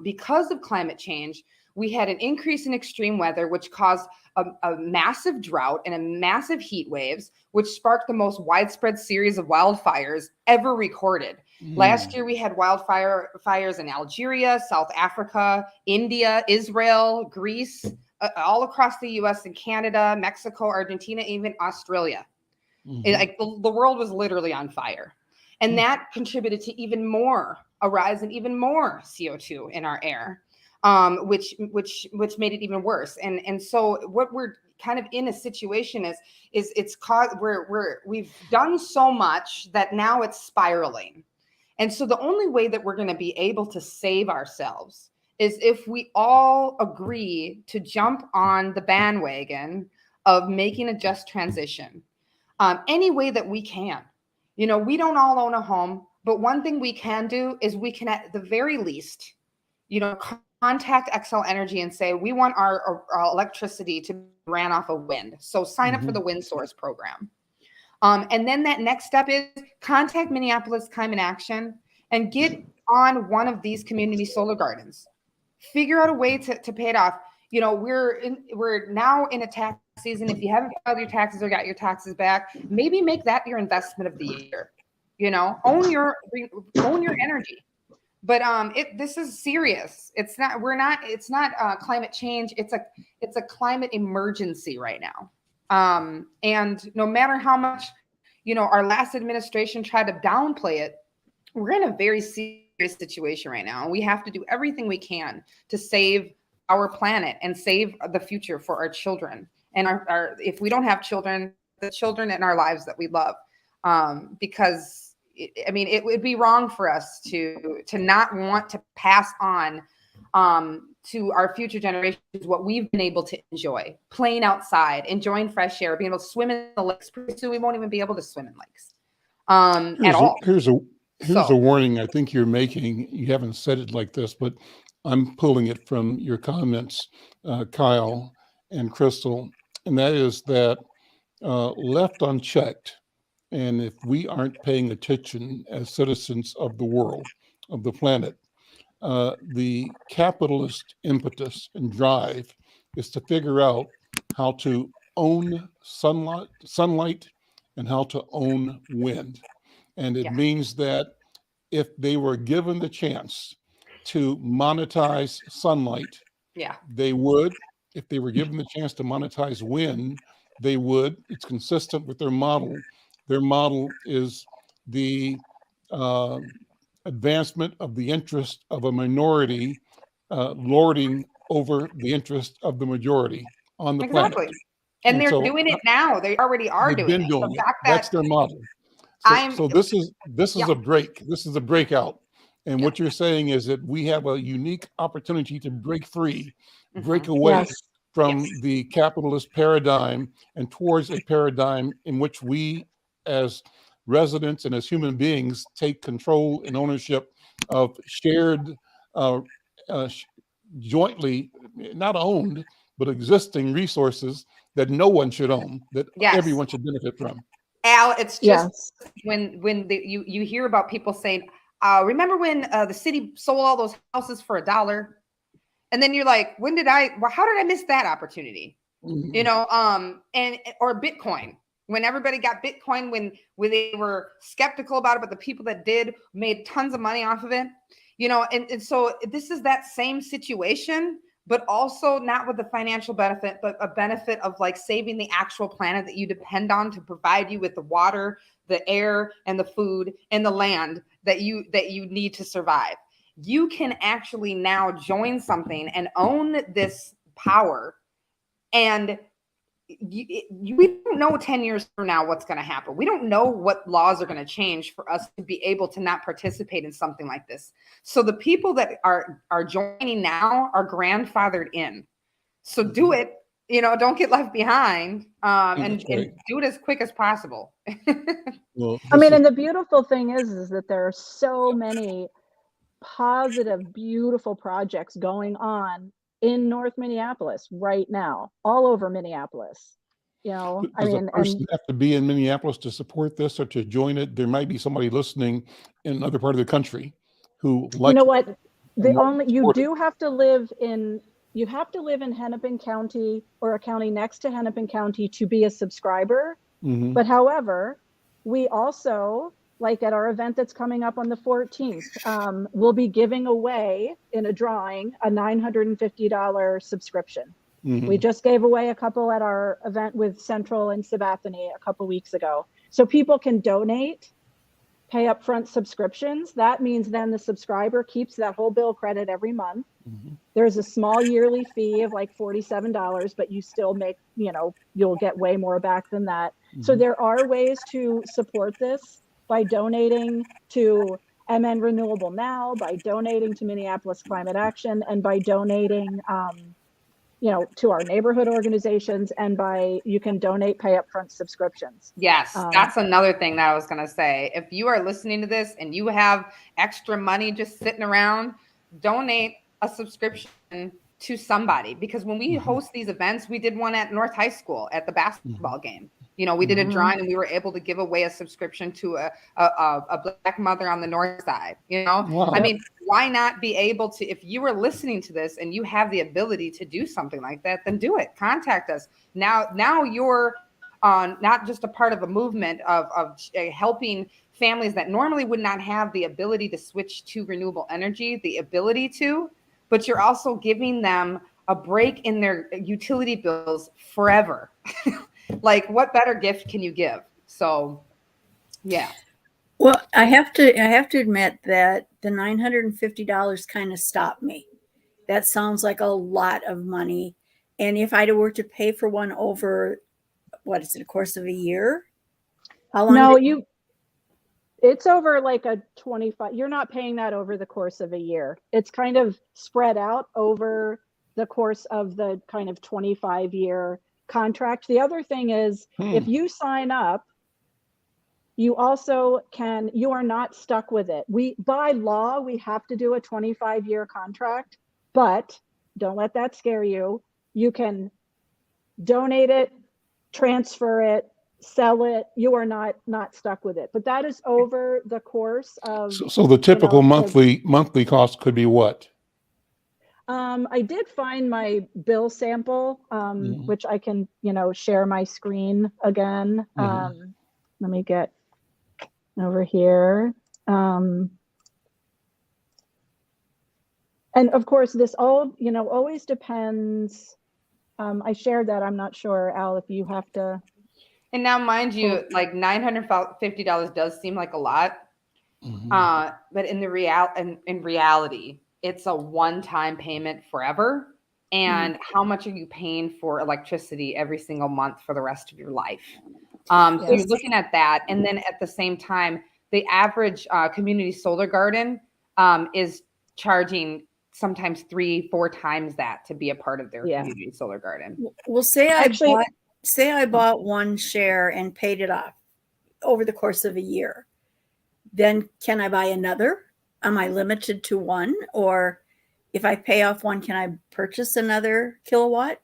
because of climate change. We had an increase in extreme weather, which caused a massive drought and a massive heat waves, which sparked the most widespread series of wildfires ever recorded. Last year, we had fires in Algeria, South Africa, India, Israel, Greece, all across the US and Canada, Mexico, Argentina, even Australia. Like the world was literally on fire. And that contributed to a rise in even more CO2 in our air, which made it even worse. And so what we're kind of in a situation is it's caused, we've done so much that now it's spiraling. And so the only way that we're going to be able to save ourselves is if we all agree to jump on the bandwagon of making a just transition, any way that we can. We don't all own a home, but one thing we can do is we can, at the very least, contact Xcel Energy and say, we want our electricity to be ran off of wind. So sign up for the Wind Source program. And then that next step is contact Minneapolis Climate Action and get on one of these community solar gardens. Figure out a way to pay it off. We're now in a tax season. If you haven't filed your taxes or got your taxes back, maybe make that your investment of the year. Own your energy. But this is serious. It's not climate change. It's a climate emergency right now. And no matter how much, our last administration tried to downplay it, we're in a very serious situation right now. And we have to do everything we can to save our planet and save the future for our children. And our if we don't have children, the children in our lives that we love, because it would be wrong for us to not want to pass on to our future generations what we've been able to enjoy, playing outside, enjoying fresh air, being able to swim in the lakes. Pretty soon we won't even be able to swim in lakes at all. Here's a warning I think you're making. You haven't said it like this, but I'm pulling it from your comments, Kyle and Crystal, and that is that left unchecked, and if we aren't paying attention as citizens of the world, of the planet, the capitalist impetus and drive is to figure out how to own sunlight and how to own wind. And it means that if they were given the chance to monetize sunlight, they would. If they were given the chance to monetize wind, they would. It's consistent with their model. Their model is the advancement of the interest of a minority lording over the interest of the majority on the planet. And they're doing it now. They already are doing it. That's their model. So this is a break. This is a breakout. And what you're saying is that we have a unique opportunity to break free, break away from the capitalist paradigm and towards a paradigm in which we as residents and as human beings take control and ownership of shared, jointly, not owned, but existing resources that no one should own, that everyone should benefit from. Al, it's just when you hear about people saying, remember when the city sold all those houses for $1? And then you're like, how did I miss that opportunity? Or Bitcoin. When everybody got Bitcoin, when they were skeptical about it, but the people that did made tons of money off of it, and so this is that same situation, but also not with the financial benefit, but a benefit of like saving the actual planet that you depend on to provide you with the water, the air, and the food and the land that you need to survive. You can actually now join something and own this power. And we don't know 10 years from now what's going to happen. We don't know what laws are going to change for us to be able to not participate in something like this. So the people that are joining now are grandfathered in. So do it, don't get left behind, and do it as quick as possible. Well, I mean, and the beautiful thing is that there are so many positive, beautiful projects going on in North Minneapolis right now, all over Minneapolis. I does mean, a person have to be in Minneapolis to support this or to join it? There might be somebody listening in another part of the country who you know what? You have to live in Hennepin County or a county next to Hennepin County to be a subscriber. Mm-hmm. But however, we also, like at our event that's coming up on the 14th, we'll be giving away in a drawing a $950 subscription. Mm-hmm. We just gave away a couple at our event with Central and Sabathani a couple weeks ago. So people can donate, pay upfront subscriptions. That means then the subscriber keeps that whole bill credit every month. Mm-hmm. There's a small yearly fee of like $47, but you still make, you'll get way more back than that. Mm-hmm. So there are ways to support this by donating to MN Renewable Now, by donating to Minneapolis Climate Action, and by donating, to our neighborhood organizations, and you can donate, pay upfront subscriptions. Yes, that's another thing that I was going to say. If you are listening to this and you have extra money just sitting around, donate a subscription to somebody. Because when we host these events, we did one at North High School at the basketball game. We did a drawing and we were able to give away a subscription to a Black mother on the north side. Wow. I mean, why not be able to, if you are listening to this and you have the ability to do something like that, then do it. Contact us. Now you're not just a part of a movement of helping families that normally would not have the ability to switch to renewable energy, but you're also giving them a break in their utility bills forever. Like, what better gift can you give? So, yeah. Well, I have to admit that the $950 kind of stopped me. That sounds like a lot of money. And if I were to pay for one over, a course of a year? How long? No, it's over like a 25. You're not paying that over the course of a year. It's kind of spread out over the course of the kind of 25-year contract. The other thing is, if you sign up, you also you are not stuck with it. By law, we have to do a 25-year contract, but don't let that scare you. You can donate it, transfer it, sell it. You are not stuck with it. But that is over the course of. So the typical monthly cost could be what? I did find my bill sample, which I can, share my screen again. Let me get over here. And of course, this all, always depends. I shared that. I'm not sure, Al, if you have to. And now, mind you, like $950 does seem like a lot. But in reality, it's a one-time payment forever. And how much are you paying for electricity every single month for the rest of your life? So you're looking at that. And then at the same time, the average community solar garden is charging sometimes 3-4 times that to be a part of their community solar garden. Well, say I bought one share and paid it off over the course of a year. Then can I buy another? Am I limited to one? Or if I pay off one, can I purchase another kilowatt?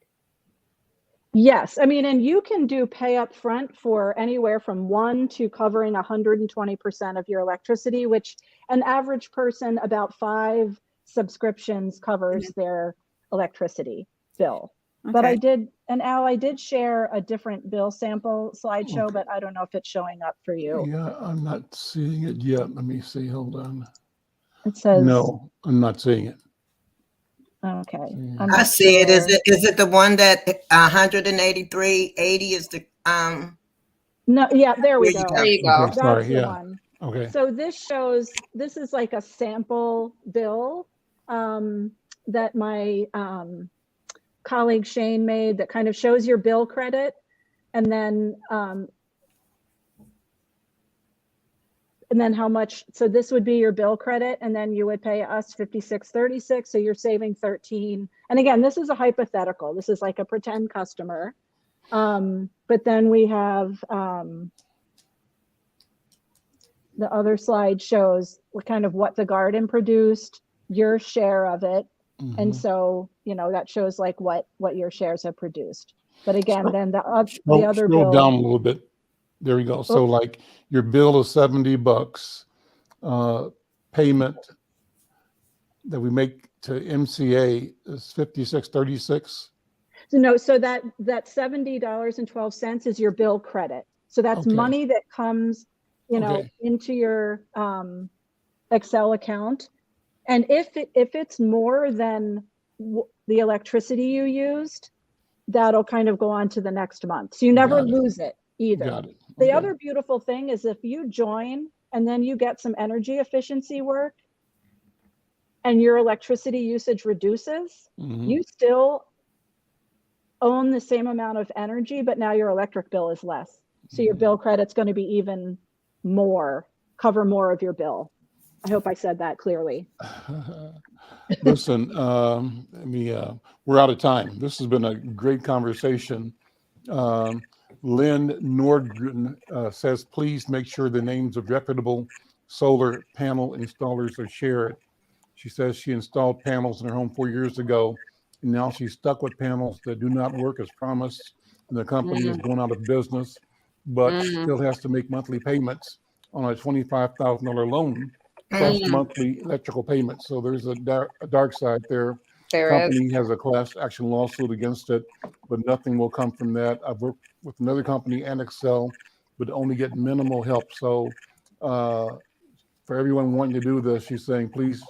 Yes. I mean, and you can do pay up front for anywhere from 1 to covering 120% of your electricity, which an average person, about 5 subscriptions covers their electricity bill. Okay. But I did share a different bill sample slideshow, but I don't know if it's showing up for you. Yeah, I'm not seeing it yet. Let me see. Hold on. It says no. I'm not seeing it. Okay. Mm. I'm I not see it. sure. Is it the one that 183.80 is the No, yeah, there we There you go. There you go. Okay, That's sorry. the Yeah. one. Okay. So this is like a sample bill that my colleague Shane made that kind of shows your bill credit, and then how much. So this would be your bill credit, and then you would pay us $56.36. So you're saving 13. And again, this is a hypothetical. This is like a pretend customer. But then we have the other slide shows what the garden produced, your share of it. Mhm. And so, that shows like what your shares have produced. But again, then the other Scroll bill. down a little bit. There we go. So like your bill is $70, payment that we make to MCA is $56.36. So that $70.12 is your bill credit. So that's Okay. money that comes, Okay. into your Excel account. And if it's more than the electricity you used, that'll kind of go on to the next month. So you never Got it. lose it either. Got it. The Okay. other beautiful thing is if you join and then you get some energy efficiency work and your electricity usage reduces, Mhm. you still own the same amount of energy, but now your electric bill is less. So your bill credit's going to be even more, cover more of your bill. I hope I said that clearly. Listen, we're out of time. This has been a great conversation. Lynn Nordgren says, please make sure the names of reputable solar panel installers are shared. She says she installed panels in her home 4 years ago, and now she's stuck with panels that do not work as promised, and the company is going out of business, but still has to make monthly payments on a $25,000 loan plus monthly electrical payments. So there's a dark side there. There Company has a class action lawsuit against it, but nothing will come from that. I've worked with another company and Excel, but only get minimal help. So for everyone wanting to do this, she's saying, please,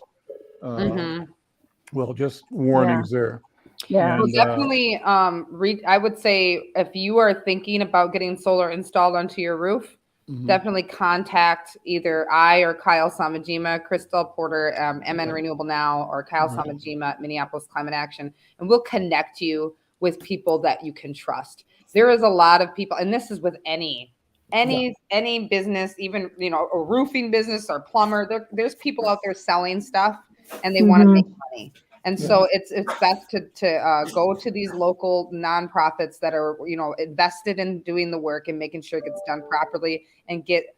well, just warnings there. Yeah. Well, And, definitely. I would say if you are thinking about getting solar installed onto your roof, definitely contact either I or Kyle Samajima, Crystal Porter, MN Renewable Now, or Kyle Samajima at Minneapolis Climate Action, and we'll connect you with people that you can trust. There is a lot of people, and this is with any business, even a roofing business or plumber. There's people out there selling stuff, and they want to make money. And so it's best to go to these local nonprofits that are invested in doing the work and making sure it gets done properly, and get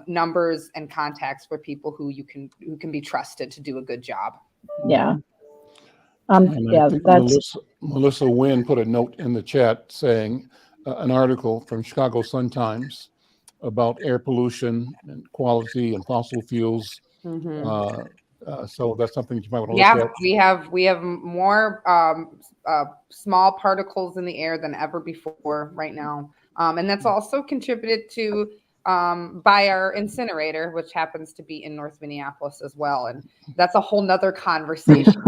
numbers and contacts for people who can be trusted to do a good job. Yeah. and I think Melissa Wynn put a note in the chat saying an article from Chicago Sun-Times about air pollution and quality and fossil fuels. So that's something you might want to look at. We have more small particles in the air than ever before right now, and that's also contributed to by our incinerator, which happens to be in North Minneapolis as well, and that's a whole nother conversation.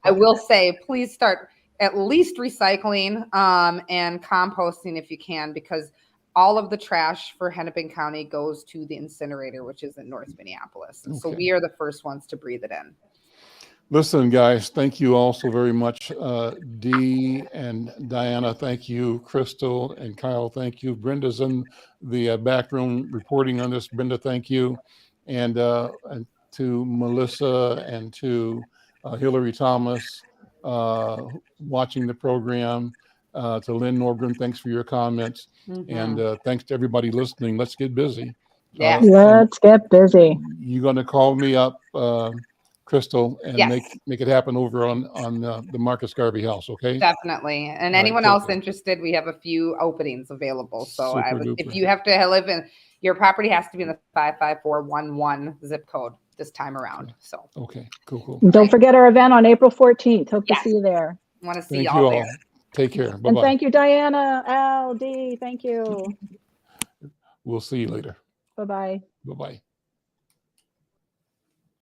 I will say, please start at least recycling and composting if you can, because all of the trash for Hennepin County goes to the incinerator, which is in North Minneapolis. And so we are the first ones to breathe it in. Listen, guys, thank you all so very much. Dee and Diana, thank you. Crystal and Kyle, thank you. Brenda's in the back room reporting on this. Brenda, thank you. And to Melissa and to Hillary Thomas watching the program. To Lynn Norgren, thanks for your comments. And thanks to everybody listening. Let's get busy. Yeah. Let's get busy. You're going to call me up, Crystal, and make it happen over on the Marcus Garvey house, okay? Definitely. And All anyone right, else interested, we have a few openings available. So Super if duper. you have to live in, your property has to be in the 55411 zip code this time around. So Okay, cool. And don't forget our event on April 14th. Hope to see you there. want to see Thank y'all you all. there. Take care. Bye-bye. And thank you, Diana, Al, D. Thank you. We'll see you later. Bye-bye. Bye-bye.